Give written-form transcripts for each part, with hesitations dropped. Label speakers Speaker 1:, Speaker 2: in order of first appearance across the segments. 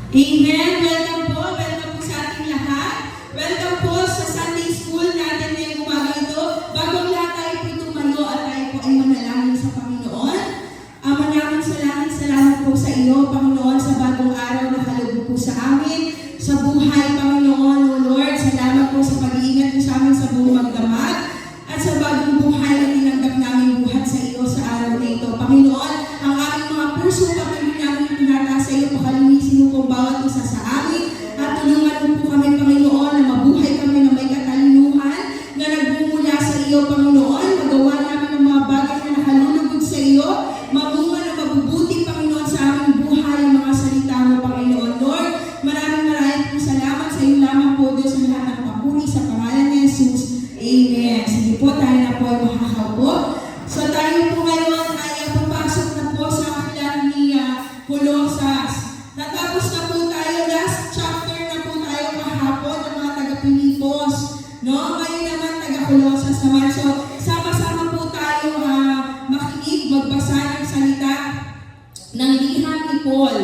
Speaker 1: Amen! Welcome po sa ating lahat. Welcome po sa Sunday School natin ngayong umaga ito. Bagong lahat tayo po tumayo at tayo po ay manalangin sa Panginoon. Maraming salamat po sa iyo, Panginoon, sa bagong araw na kalugod po sa amin, sa buhay, Panginoon, O Lord. Salamat po sa pag-iingat mo sa amin sa buong magdamag at sa bagong buhay na tinanggap namin buhat sa iyo sa araw na ito. Panginoon, ang aming mga puso, patuloy namin pinataas sa iyo, pakalinisin mo po bawat isa sa amin at tulungan mo po kami, Panginoon, na mabuhay kami na may katalinuhan na nagmumula sa iyo, Panginoon. Magawa namin ang mga bagay na nakalulugod sa iyo, mamunga na mabubuti, Panginoon, sa aming buhay ang mga salita mo, Panginoon. Lord, maraming po salamat sa iyo lamang po, Diyos, sa lahat ng papuri sa pangalan ni Jesus. Amen. Sige po, tayo na po ay makakaupo. So tayo po ngayon ay papasok na po sa aklat ni Colosas. Natapos na po tayo, last chapter na po tayo kahapon ng mga taga-Pilipos. No? Ngayon naman taga-Colosas naman. So sama-sama po tayo makinig, magbasa ng salita ng liham ni Paul.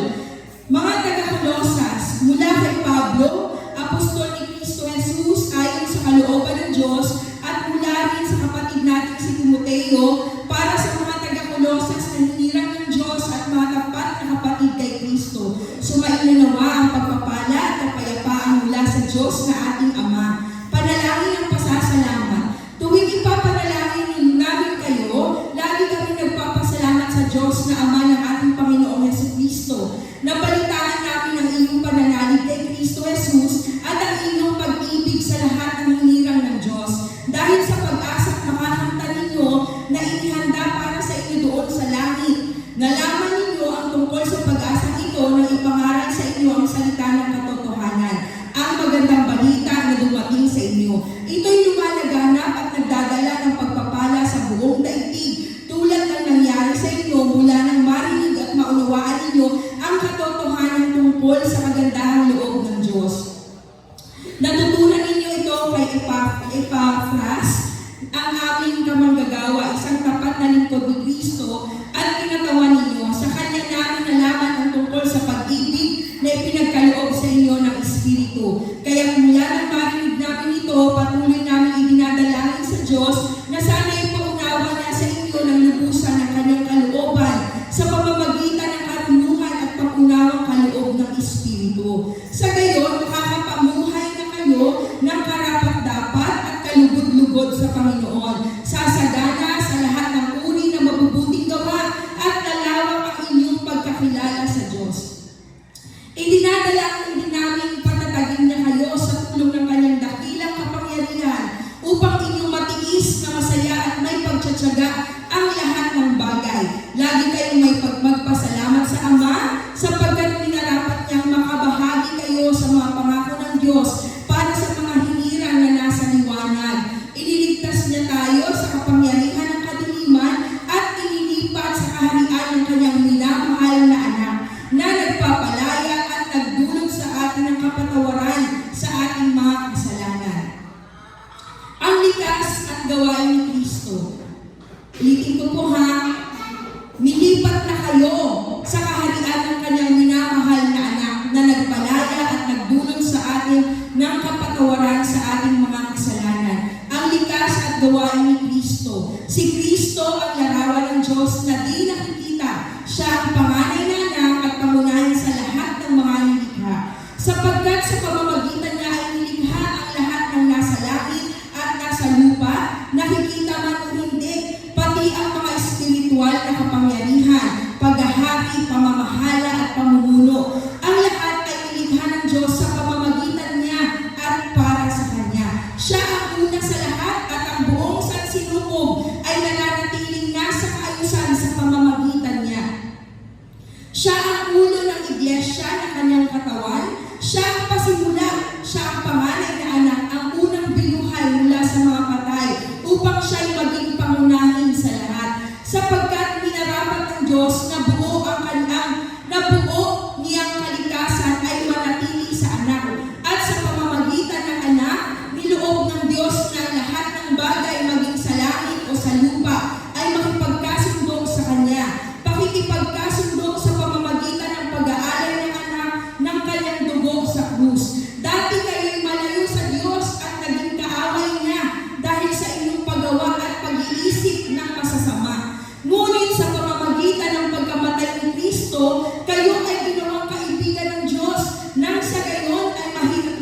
Speaker 1: Mga taga-Colosas, mula kay Pablo, apostol ni Kristo Jesus ayon sa kalooban ng Diyos, at mula rin sa kapatid natin si Timoteo, para sa mga taga-Colosas na hinirang ng Diyos at mga tapat na kapatid kay Kristo. Sumainanawa ang pagpapala at kapayapaan mula sa Diyos na ating Ama. Panalangin ang pasasalamat. Tuwing ipapanalangin namin kayo, lagi kami nagpapasalamat sa Diyos na Ama ng ating Panginoong Jesucristo. Nabalitaan namin ang iyong pananalig kay Kristo Jesus at ang iyong pag-ibig sa lahat ng hinirang ng Diyos. Dahil sa pag-asa at makakanta ninyo na inihanda para sa inyo doon sa langit. Nalaman ninyo ang tungkol sa pag-asa ito na ipangaral sa inyo ang salita ng katotohanan, ang magandang balita na dumating sa inyo. Ito'y lumalaganap at nagdadala ng pagpapala sa buong daigdig, tulad ng nangyari sa inyo mula nang marinig at maunawaan ninyo ang katotohanan tungkol sa kagandahang loob ng Diyos. Natutunan ninyo ito kay Epaphras, ang aming kamanggagawa, isang tapat na lingkod ni Kristo, at kinatawan ninyo. Sa kanya namin nalaman ang tungkol sa pag-ibig na ipinagkaloob sa inyo ng Espiritu. Kaya mula nang marinig namin ito, patuloy namin idinadalangin sa Diyos na sana ipaunawa niya sa inyo ng lubusan ng kanyang kalooban sa pamamagitan ng karunungan at pag-unawang kaloob ng Espiritu. Sa gayon, makakapamuhay na kayo ng karapat-dapat at kalugod-lugod sa Panginoon, sasagana sa lahat ng uri na mabubuting gawa at lalawak ang inyong pagkakilala sa Diyos. Idinadala din namin patatagin niya kayo sa tulong ng kanyang dakilang kapangyarihan upang inyong matiis na masaya at may pagtsatsaga ang lahat ng bagay. Lagi kayong may magpasalamat sa Ama sapagkat minarapat niyang makabahagi kayo sa mga pangako ng Diyos para sa mga hinirang na nasa liwanag. Iniligtas niya tayo sa kapangyarihan ng kadiliman at inilipat sa kaharian ng kanyang minamahal na anak na nagpapalaya at nagdulog sa atin ng kapatawaran sa ating mga kasalanan. Ang likas at gawain ni Kristo. Ulitin ko po milipat na kayo sa kaharian ng kanyang minamahal na anak na nagpalaya at nagdulog sa atin ng kapatawaran sa ating mga kasalanan. Ang likas at gawain ni Kristo. Si Kristo ang larawan ng Diyos na di nakikita. Siya ang panganay na anak at pangunahin sa lahat ng mga nilikha. Sapagkat sa pamamagitan niya ay nilikha ang lahat ng nasa langit at nasa lupa, nakikita man o hindi, pati ang mga espiritual na kapangyarihan, paghahari, pamamahala at pamumuno. Ang lahat ay nilikha ng Diyos sa pamamagitan niya at para sa Kanya. Siya ang una sa lahat at ang buong sansinukob ay nananatiling nasa kaayusan sa pamamagitan niya. Siya ang ulo ng iglesia na kanyang katawan. Siya ang pasimula krus. Dati kayo'y malayo sa Diyos at naging kaaway niya dahil sa inyong paggawa at pag-iisip ng masasama. Ngunit sa pamamagitan ng pagkamatay ni Kristo, kayo ay ginawang kaibigan ng Diyos nang sa gayon ay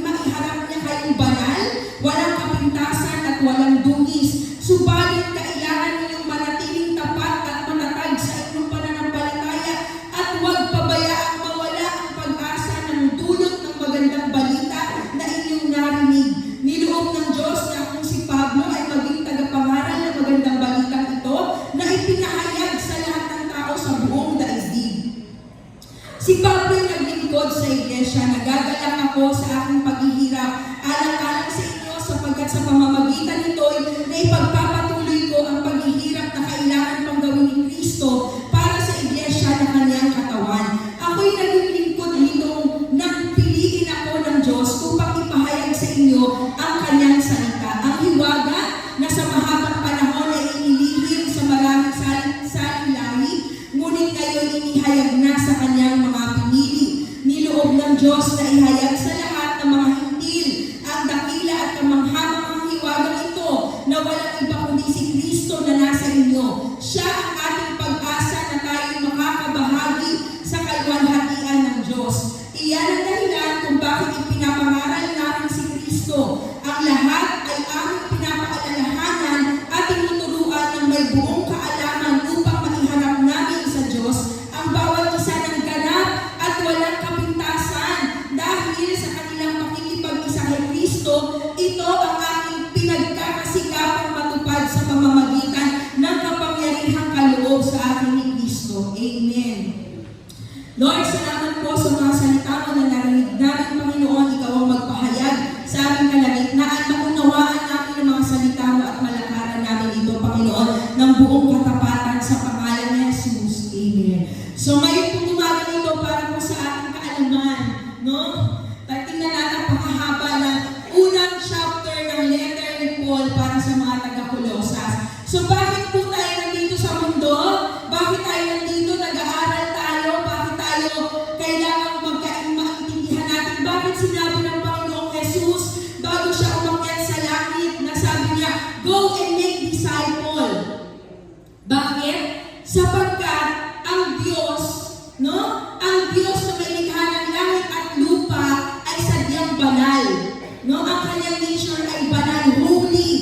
Speaker 1: maiharap niya kayong banal, walang kapintasan at walang dungis. Subalit kailangan ninyong manatiling tapat at matatag sa inyong pananampalataya at huwag pabayaang mawala ang pag-asa ng dulot ng magandang balita na inyong narinig. Niloob ng Diyos na kung si Pablo ay maging tagapangaral ng magandang balitang ito na ipinahayag sa lahat ng tao sa buong daigdig. Si Pablo ay naglingkod sa iglesia. Nagagalak ako sa aking paghihirap alang-alang sa inyo sapagkat sa pamamagitan nito'y naipagpapatuloy ko ang paghihirap na kailangan pang gawin ni Kristo para sa iglesia na kanyang katawan. Ako'y naglilingkod nito nang piliin ako ng Diyos upang ipahayag sa inyo ang kanyang salita. Ang hiwaga na sa mahabang panahon ay inilihim sa maraming saling lahi, ngunit ngayon inihayag na sa kanyang mga pinili. Niloob ng Diyos na ihayag sa lahat ng mga hintil ang dakila at kamanghamanghang hiwagang ito na walang iba kundi si Kristo na nasa inyo. Siya ang ating pag-asa na tayo makakabahagi sa kalwalhatian ng Diyos. Iyan ang dahilan kung bakit ipinapangaral namin si Kristo. Ang lahat ay aming pinapaalalahanan at tinuturuan ng may buong kaalaman upang maiharap namin sa Diyos ang bawat isa ng ganap at walang kapintasan dahil sa kanilang pakikipag-isa kay Kristo. Ito ang aking pinagkakasikapang matupad sa pamamagitan ng kapangyarihang kaloob sa akin ni Kristo. Amen. Lord, salamat po sa mga salita mo na narinig namin, Panginoon. Ikaw ang magpahayag sa aming kalagitnaan. Maunawaan namin ang mga salita mo at malakaran namin ito, Panginoon, ng buong katapatan sa pangalan ni Jesus. Amen. So ngayon po umaga nito para po sa ating kaalaman, no? Tingnan natin ang pakahaba ng unang chapter ng letter ni Paul para sa mga taga-Colosas. So bakit po tayo nandito sa mundo? Bakit tayo nandito? Nag-aaral tayo? Bakit tayo kailangan maintindihan natin? Bakit sinabi ng Panginoong Jesus bago siya umakyat sa langit na sabi niya, go and make disciple? Bakit? Sapagkat ang Diyos, no? Ang Diyos na may likha ng langit at lupa ay sadyang banal. No? Ang kanyang nature ay banal, holy.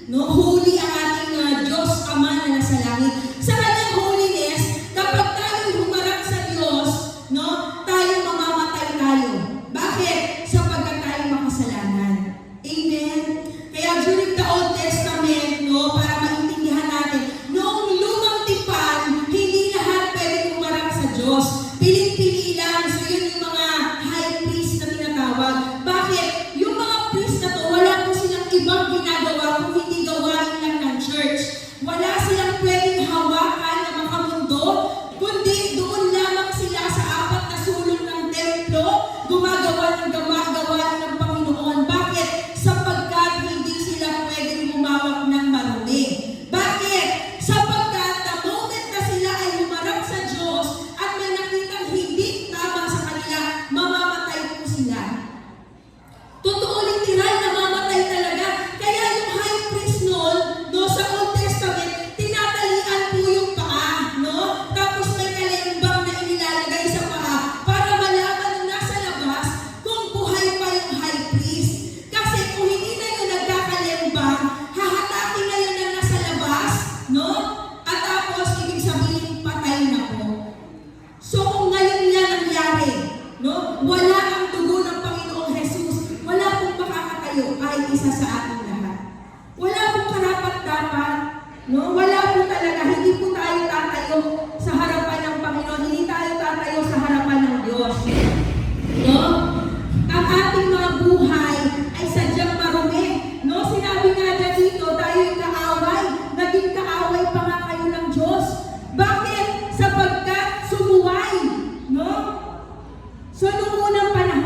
Speaker 1: No? Holy ang ating Diyos Ama na nasa langit. Sa kanyang holiness, kapag tayo humarap sa Diyos, no? Tayo mamamatay tayo. Bakit? Sapagkat tayo makasalanan. Amen? Kaya during the Old Testament, no, para maintindihan natin, noong lumang tipan, hindi lahat pwedeng humarap sa Diyos. Piling-pili lang. So yun yung mga high priest na tinatawag. Bakit? Yung mga priest na to, wala po silang ibang ginagawa kung hindi gawain lang ng church. Wala silang pwedeng hawakan na makamundo, kundi doon lamang sila sa apat na sulong ng templo, gumagawa ng gawain ng Panginoon. Bakit? Sapagkat hindi sila pwedeng humawak ng marumi. Bakit? Sapagkat the moment na sila ay humarap sa Diyos at may nakitang hindi tama sa kanila, mamamatay po sila. Totoo literal, namamatay talaga. Kaya yung high priest noon, no, sa Old Testament, tinatalian po yung paa, no? Tapos may kalembang na inilalagay sa paa para malaman nung nasa labas kung buhay pa yung high priest. Kasi kung hindi na yun nagkakalembang, hahatakin na yun na nasa labas, no? At tapos, ibig sabihin, patay na po. So kung ngayon yan nangyari, no? Wala ang dugo ng Panginoong Jesus, wala pong makakatayo kahit isa sa ating lahat. Wala pong karapat-dapat, no? Wala po talaga, hindi po tayo tatayo sa harapan ng Panginoon, hindi tayo tatayo sa harapan ng Diyos. No? Ang ating mga buhay ay sadyang marumi. No? Sinabi nga dito, tayo'y kaaway, naging kaaway pa nga kayo ng Diyos. Bakit? Sapagkat sumuway. No? So, noong unang panahon,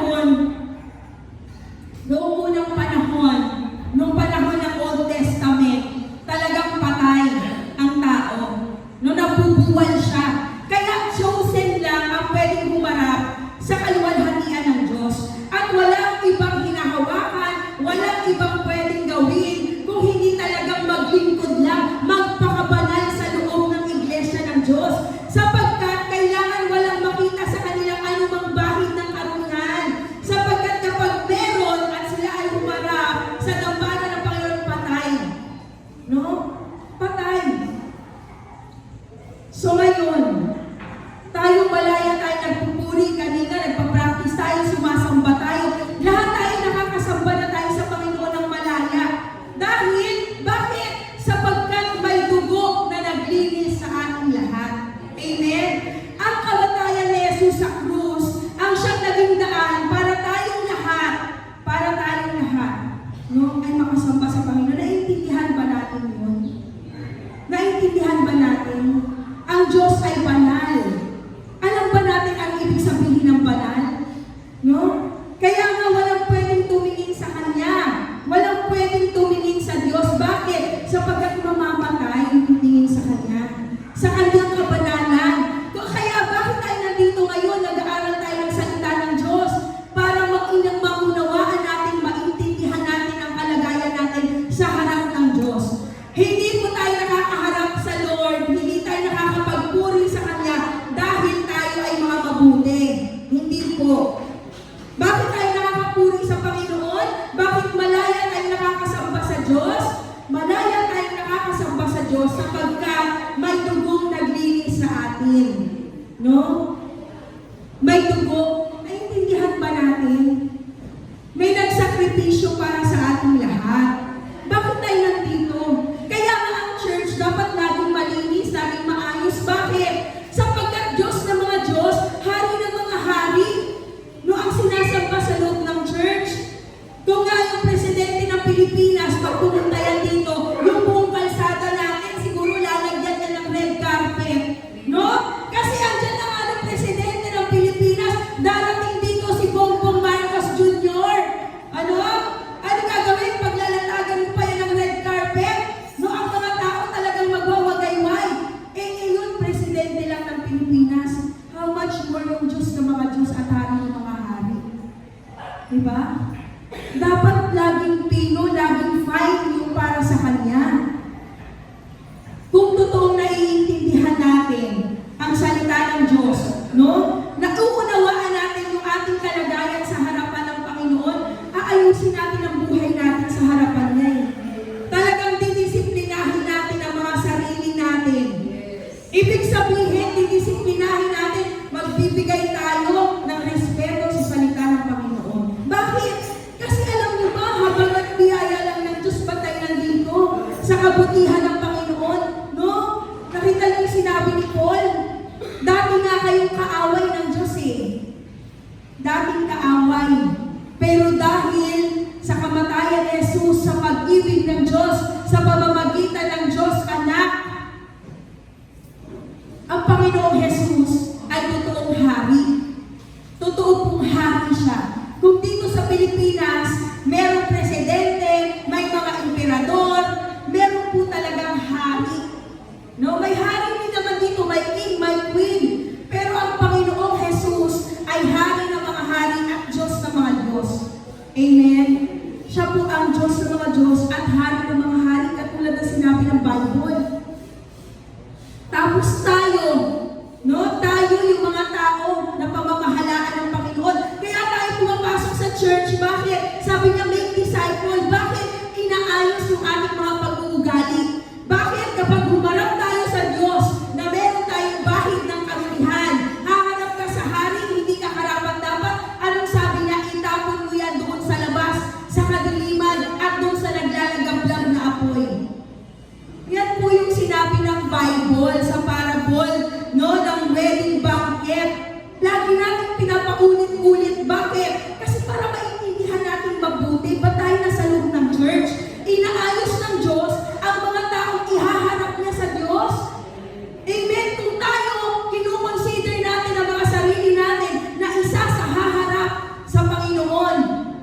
Speaker 1: nakakasamba sa Diyos sapagkat may dugong naglinis sa atin. No? May dugo. Naiintindihan ba natin? May nagsakripisyo para sa ating lahat. Bakit tayo nandito? Kaya nga ang church dapat laging malinis, laging maayos. Bakit? Sapagkat Diyos ng mga Diyos, hari ng mga hari, no, ang sinasamba sa loob ng church. Kung nga yung presidente ng Pilipinas, pag pumunta yan dito, yung buong kalsada natin, siguro lalagyan niya ng red carpet. No? Kasi andyan na nga ng presidente ng Pilipinas, darating dito si Bongbong Marcos Jr. Ano? Ano gagawin? Paglalatagan mo pa yan ng red carpet? No, ang mga tao talagang magwawagayway. Ngayon, presidente lang ng Pilipinas. How much more yung Diyos ng mga Diyos at hari ng mga hari? Diba? Dapat laging pino, laging fight yung para sa Kanya. Kung totoong naiintindihan natin ang salita ng Diyos, no? Nauunawaan natin yung ating kalagayan sa harapan ng Panginoon, aayusin natin ang buhay natin sa harapan niya. Talagang didisiplinahin natin ang mga sarili natin. Ibig sabihin, didisiplinahin natin, magbibigay tayo ng respeto sa salita ng Panginoon. Bakit? Kasi alam niyo ba, habang nagbiyaya lang ng Diyos ba tayo nandito sa kabutihan ng Panginoon, no? Nakita niyo yung sinabi ni Paul, dati nga kayong kaaway ng Diyos eh. Dating kaaway. Pero dahil sa kamatayan ni Jesus, sa pag-ibig ng Diyos, sa pamamagitan ng Diyos Anak, ang Panginoong Jesus ay totoong hari. Totoo pong hari siya. Kung dito sa Pilipinas, merong presidente, may mga emperador, meron po talagang hari. No, may hari din naman dito, may king, may queen. Pero ang Panginoong Jesus ay hari ng mga hari at Diyos ng mga Diyos. Amen? Siya po ang Diyos ng mga Diyos at hari ng mga hari, katulad na sinabi ng Bible. Tapos tayo, no? Tayo yung mga tao na pamamahalaan ng Panginoon. Kaya tayo pumapasok sa church. Bakit? Sabi niya, make disciple. Bakit? Inaayos yung ating mga pag-uugali. Bakit? Kapag humarap tayo sa Diyos, na meron tayong bahid ng karumihan, hahanap ka sa hari, hindi ka karapat-dapat. Anong sabi niya? Itapon mo yan doon sa labas, sa kadiliman, at doon sa naglalagablag na apoy. Yan po yung sinabi ng Bible sa parable, no, ng wedding banquet. Lagi natin pinapaulit-ulit. Bakit? Kasi para maintindihan natin mabuti, ba tayo nasa loob ng church? Inaayos ng Diyos ang mga taong ihaharap niya sa Diyos. Amen? Kung tayo, kinukonsider natin ang mga sarili natin na isa sa haharap sa Panginoon,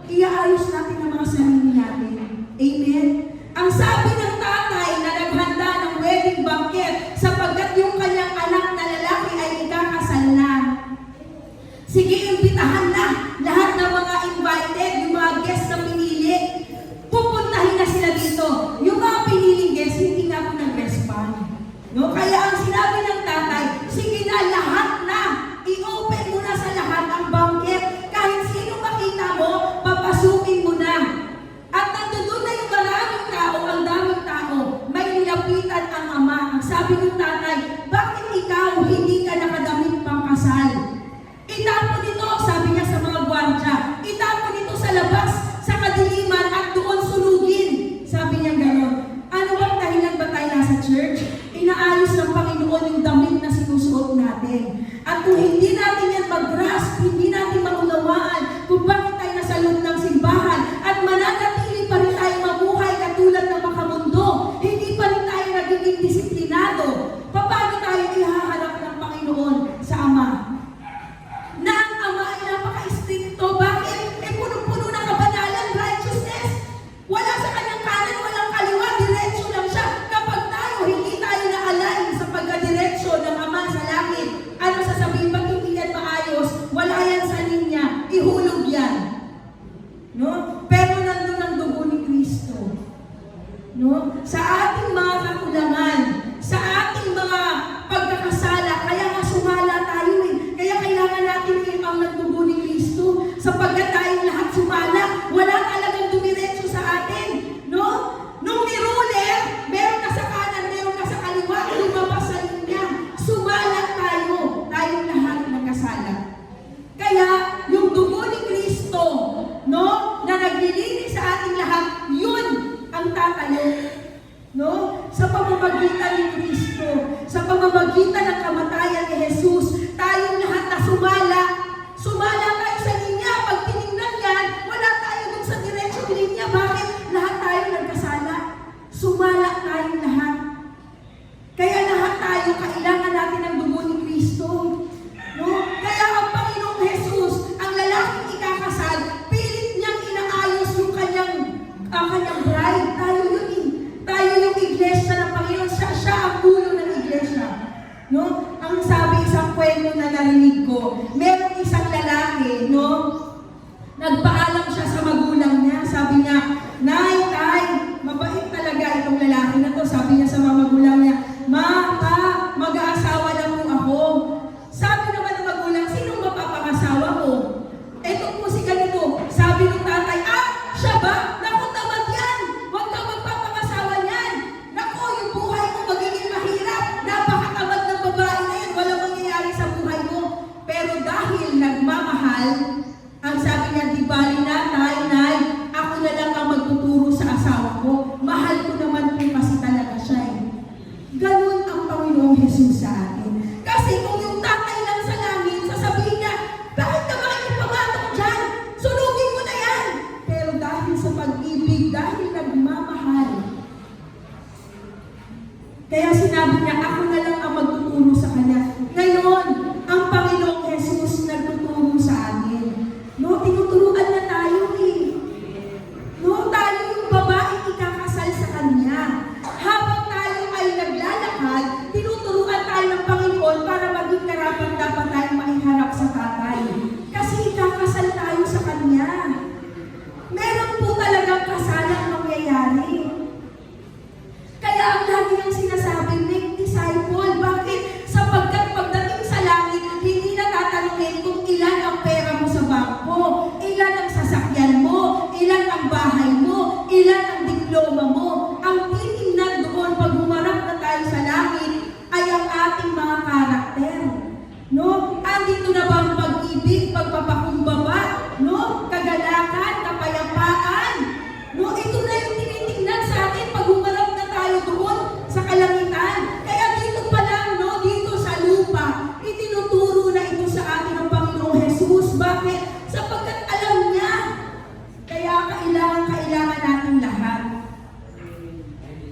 Speaker 1: iaayos natin ang mga sarili natin. Amen? Ang sabi ng tatay na naghanda ng wedding banquet sapagkat yung kanyang anak na lalaki ay ikakasal na. Sige, imbitahan na lahat ng mga invited, yung mga guests na pinili. Pupuntahin na sila dito. Yung mga piniling guests, hindi na ako nag-respond. No? Kaya ang sinabi ng tatay, sige na, lahat na. I-open mo na sa lahat ang banquet. Kahit sino makita mo, papasukin mo na. At nandun na yung maraming tao, ang daming tao, may nilapitan ang ama. Ang sabi ng tatay, bakit ikaw hindi ka nakadamit pang kasal? Itapon nito, sabi niya sa mga gwardya, itapon nito sa labas, sa kadiliman at doon sunugin. Sabi niya gano'n. Ano bang dahilan ba tayo nasa church? Inaayos ng Panginoon yung damit na sinusuot natin. At kung hindi natin yan mag-grasp, hindi natin maunawaan kung bakit tayo nasa loob ng simbahan at mananatili pa rin tayo mabuhay katulad ng makamundo, hindi pa rin tayo nagiging disiplinado, paano tayo ihaharap ng Panginoon sa Ama? Na ang Ama ay napaka-stricto. Bakit? Puno-puno ng kabanalan, righteousness. Wala sa kanyang kanan, walang kaliwa, diretso lang siya. Kapag tayo, hindi tayo na-align sa pagka-diretso ng Ama sa langit, ano sasabihin? Ba't hindi yan maayos? Wala yan sa linya. Ihulog yan. No? Pero nandun ang dugo ni Kristo. No? Sa ating mga kakulangan, sa ating mga pagkakasala, kaya nga sumala tayo eh. Kaya kailangan natin ang nagdugo ni Kristo. Sapagkat tayong lahat sumala, wala talagang dumiretso sa atin. No? Nung ni ruler, meron na sa Nagpaalam siya sa magulang niya. Sabi niya, Nay, Tay, mabait talaga itong lalaki na to. Sabi niya sa mga magulang niya, Ma, Pa, mag-aasawa na po ako. Sabi naman ng magulang, sinong mapapangasawa ko? Eto po si ganito. Sabi ng tatay, siya ba? Naku, tamad yan. Huwag kang magpapangasawa niyan. Naku, yung buhay mo magiging mahirap. Napakatamad ng babae na yan. Walang mangyayari sa buhay mo. Pero dahil nagmamahal, ang sabi niya, di bali na, Tay, Nay, ako na lang ang magtuturo sa asawa ko. Mahal ko naman po kasi talaga siya eh. Ganun ang Panginoong Jesus sa atin. Kasi kung yung tatay lang sa langit, sasabihin niya, bakit ka makikipamatok dyan? Sunugin mo na yan! Pero dahil sa pag-ibig, dahil nagmamahal, kaya sinabi niya, ako na lang ang magtuturo sa kanya. Ngayon, ang Panginoong Jesus nagtuturo sa atin. No, tinuturuan na tayo eh. No, tayo yung babaeng ikakasal sa kanya. Habang tayo ay naglalakad, tinuturuan tayo ng Panginoon para maging karapat dapat tayo maiharap sa tatay. Kasi ikakasal tayo sa kanya. Meron po talagang kasalang mangyayari. Kaya ang lagi niyang sinasabi, make disciple. Bakit? Sapagkat pagdating sa langit, hindi na tatanungin kung ilan ang pera mo sa bangko, ilan ang sasakyan mo, ilan ang bahay mo, ilan ang diploma mo. Ang titingnan doon pag humarap na tayo sa langit ay ang ating mga karakter. No? Andito na ba ang pag-ibig, pagpapakumbaba, no? Kagalakan, kapayapaan. No? Ito na yung tinitingnan sa atin pag humarap na tayo doon sa kalangitan. Kaya dito pa lang, no? Dito sa lupa, itinuturo na ito sa atin ng Panginoong Jesus. Bakit? Sapagkat alam niya. Kaya kailangan natin lahat.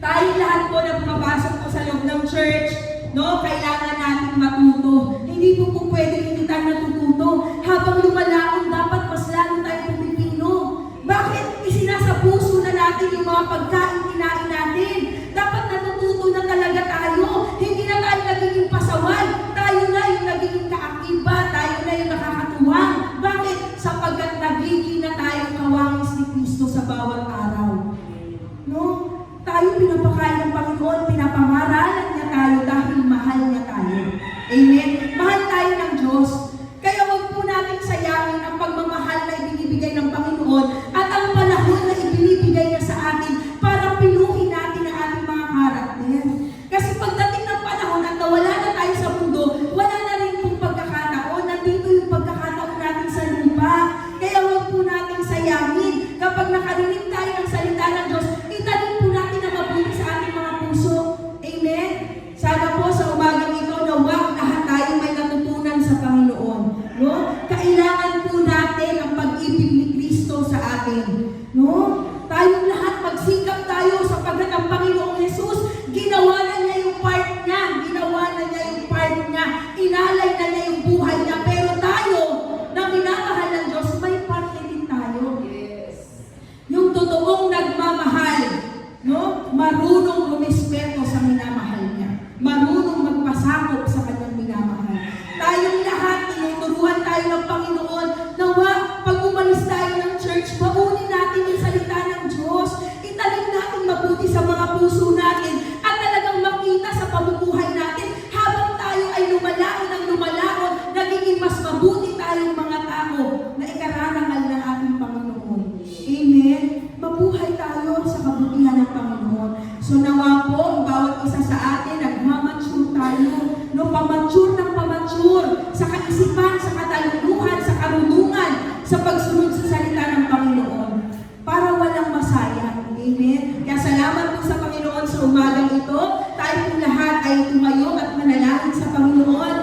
Speaker 1: Tayo lahat po na pumapasok po sa loob ng church, no? Kailangan natin matuto. Hindi po pwede hindi tayo natututo. Habang lumalaon, dapat mas lalo tayo pumipino. Bakit? Isinasa puso na natin yung mga pagkain kinain natin. Dapat natututo na talaga tayo. Hindi na tayo nagiging pasaway. Tayo na yung nagiging kaakiba. Tayo na yung nakakatuwang. Bakit? Sapagkat nagiging na tayo kawangis ni Kristo sa bawat araw. No? Tayo pinapakain ng Panginoon, pinapangaralan niya tayo dahil mahal niya tayo. Amen? Mahal tayo ng Diyos. Kaya huwag po natin sayangin ang pagmamahal na ibinibigay ng Panginoon at ang panahon na ibinibigay niya sa atin para pinuhin natin ang ating mga karakter. Kasi pagdating ng panahon at nawala na tayo sa mundo, wala na rin pong pagkakataon. Nandito yung pagkakataon natin sa lupa. Kaya huwag po natin sayangin. Kapag nakarinig tayo ng salita ng Diyos, itanim po natin na mabuti sa ating mga puso. Amen? Sana po sa umagang ito, nawag lahat tayo may natutunan sa Panginoon. No? Kailangan po natin ang pag-ibig ni Kristo sa atin. No? Tayong lahat magsikap tayo sapagkat ang Panginoong Jesus, ginawa na niya yung part niya. Ginawa na niya yung part niya. Inalay na niya yung buhay niya. Pero tayo, na minamahal ng Diyos, may parte din tayo. Yes. Yung totoong nagmamahal, no? Marunong rumispeto sa minamahal niya. Marunong magpasakop sa kanyang minamahal. Tayong lahat, tinuturuan tayo ng Panginoon, nawa, pag umalis tayo ng church, bagunin natin yung salita ng Diyos. Itanim natin mabuti sa mga puso natin at talagang makita sa pamumuhay natin habang tayo ay lumalaon ng lumalaon, nagiging mas mabuti tayong mga tao na ikararangal ng ating Panginoon. Amen? Mabuhay tayo sa kabutihan ng Panginoon. So nawa po, ang bawat isa sa atin, nagmamature tayo, no, pamature ng pamature sa kaisipan, sa kataluluhan, sa karunungan, sa pagsunod sa salita ng Panginoon para walang masayang. Amen? Kaya salamat po sa Panginoon sa umagang ito. Tayo po lahat ay tumayo at manalangin sa Panginoon.